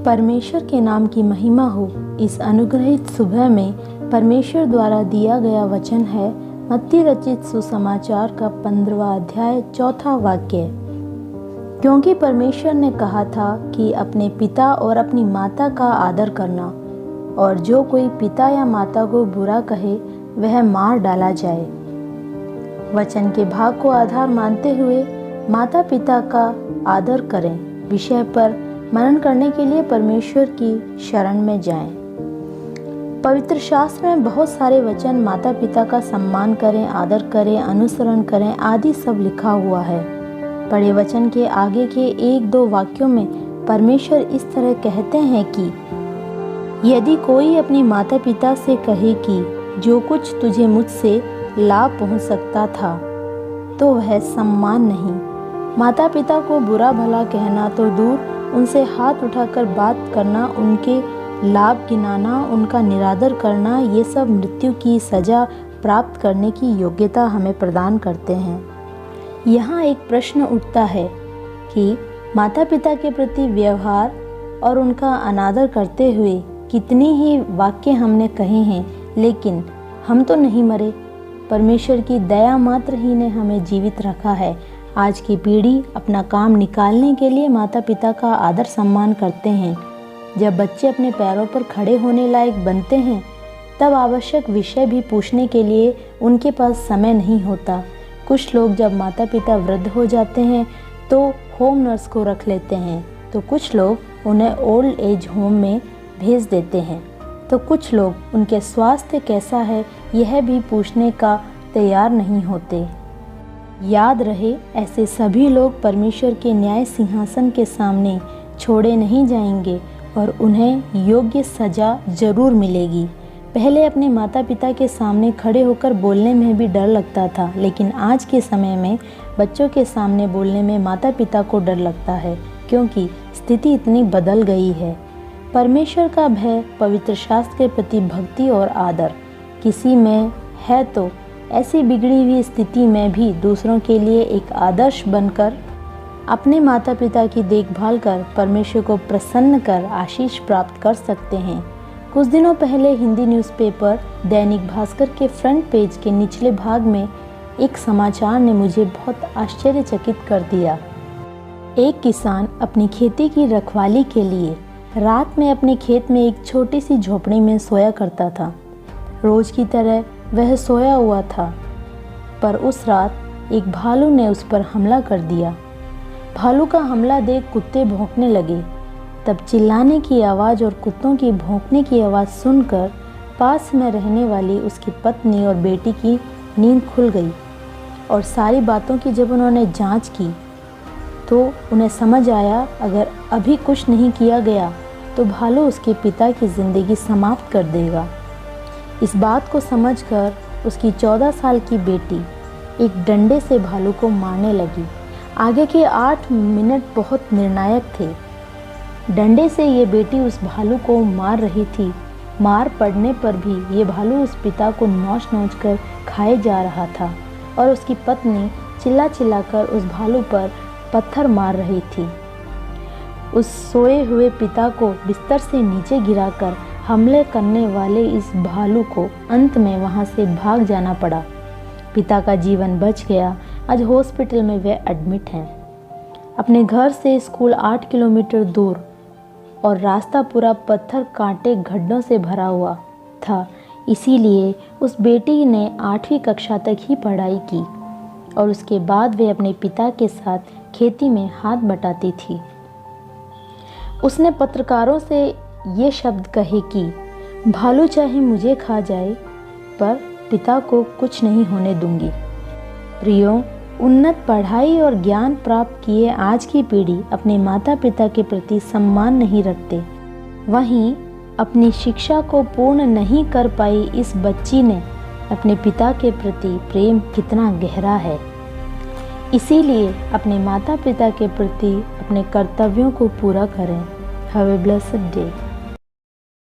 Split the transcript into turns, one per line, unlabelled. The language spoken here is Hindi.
परमेश्वर के नाम की महिमा हो। इस अनुग्रहित सुबह में परमेश्वर द्वारा दिया गया वचन है मत्ती रचित सुसमाचार का 15वां अध्याय 4वां वाक्य। क्योंकि परमेश्वर ने कहा था कि अपने पिता और अपनी माता का आदर करना, और जो कोई पिता या माता को बुरा कहे वह मार डाला जाए। वचन के भाग को आधार मानते हुए माता पिता का आदर करें विषय पर मनन करने के लिए परमेश्वर की शरण में जाएं। पवित्र शास्त्र में बहुत सारे वचन माता पिता का सम्मान करें, आदर करें, अनुसरण करें आदि सब लिखा हुआ है। पढ़े वचन के आगे के 1-2 वाक्यों में परमेश्वर इस तरह कहते हैं कि यदि कोई अपनी माता पिता से कहे कि जो कुछ तुझे मुझसे लाभ पहुंच सकता था, तो वह सम्मान नहीं। माता पिता को बुरा भला कहना तो दूर, उनसे हाथ उठाकर बात करना, उनके लाभ गिनाना, उनका निरादर करना, ये सब मृत्यु की सज़ा प्राप्त करने की योग्यता हमें प्रदान करते हैं। यहाँ एक प्रश्न उठता है कि माता पिता के प्रति व्यवहार और उनका अनादर करते हुए कितनी ही वाक्य हमने कहे हैं, लेकिन हम तो नहीं मरे। परमेश्वर की दया मात्र ही ने हमें जीवित रखा है। आज की पीढ़ी अपना काम निकालने के लिए माता पिता का आदर सम्मान करते हैं। जब बच्चे अपने पैरों पर खड़े होने लायक बनते हैं, तब आवश्यक विषय भी पूछने के लिए उनके पास समय नहीं होता। कुछ लोग जब माता पिता वृद्ध हो जाते हैं तो होम नर्स को रख लेते हैं, तो कुछ लोग उन्हें ओल्ड एज होम में भेज देते हैं, तो कुछ लोग उनके स्वास्थ्य कैसा है यह भी पूछने का तैयार नहीं होते। याद रहे, ऐसे सभी लोग परमेश्वर के न्याय सिंहासन के सामने छोड़े नहीं जाएंगे और उन्हें योग्य सज़ा जरूर मिलेगी। पहले अपने माता पिता के सामने खड़े होकर बोलने में भी डर लगता था, लेकिन आज के समय में बच्चों के सामने बोलने में माता पिता को डर लगता है, क्योंकि स्थिति इतनी बदल गई है। परमेश्वर का भय, पवित्र शास्त्र के प्रति भक्ति और आदर किसी में है तो ऐसी बिगड़ी हुई स्थिति में भी दूसरों के लिए एक आदर्श बनकर अपने माता पिता की देखभाल कर परमेश्वर को प्रसन्न कर आशीष प्राप्त कर सकते हैं। कुछ दिनों पहले हिंदी न्यूज़पेपर दैनिक भास्कर के फ्रंट पेज के निचले भाग में एक समाचार ने मुझे बहुत आश्चर्यचकित कर दिया। एक किसान अपनी खेती की रखवाली के लिए रात में अपने खेत में एक छोटी सी झोपड़ी में सोया करता था। रोज की तरह वह सोया हुआ था, पर उस रात एक भालू ने उस पर हमला कर दिया। भालू का हमला देख कुत्ते भौंकने लगे। तब चिल्लाने की आवाज़ और कुत्तों की भौंकने की आवाज़ सुनकर पास में रहने वाली उसकी पत्नी और बेटी की नींद खुल गई, और सारी बातों की जब उन्होंने जांच की तो उन्हें समझ आया अगर अभी कुछ नहीं किया गया तो भालू उसके पिता की ज़िंदगी समाप्त कर देगा। इस बात को समझकर उसकी 14 साल की बेटी एक डंडे से भालू को मारने लगी। आगे के 8 मिनट बहुत निर्णायक थे। डंडे से ये बेटी उस भालू को मार रही थी। मार पड़ने पर भी ये भालू उस पिता को नोच नोच कर खाए जा रहा था, और उसकी पत्नी चिल्ला चिल्ला कर उस भालू पर पत्थर मार रही थी। उस सोए हुए पिता को बिस्तर से नीचे गिराकर हमले करने वाले इस भालू को अंत में वहां से भाग जाना पड़ा। पिता का जीवन बच गया। आज हॉस्पिटल में वे एडमिट हैं। अपने घर से स्कूल 8 किलोमीटर दूर, और रास्ता पूरा पत्थर कांटे गड्ढों से भरा हुआ था। इसीलिए उस बेटी ने 8वीं कक्षा तक ही पढ़ाई की, और उसके बाद वे अपने पिता के साथ खेती में हाथ बटाती थी। उसने पत्रकारों से ये शब्द कहे कि भालू चाहे मुझे खा जाए, पर पिता को कुछ नहीं होने दूंगी। प्रियो, उन्नत पढ़ाई और ज्ञान प्राप्त किए आज की पीढ़ी अपने माता पिता के प्रति सम्मान नहीं रखते। वहीं अपनी शिक्षा को पूर्ण नहीं कर पाई इस बच्ची ने अपने पिता के प्रति प्रेम कितना गहरा है। इसीलिए अपने माता पिता के प्रति अपने कर्तव्यों को पूरा करें। Have a blessed day.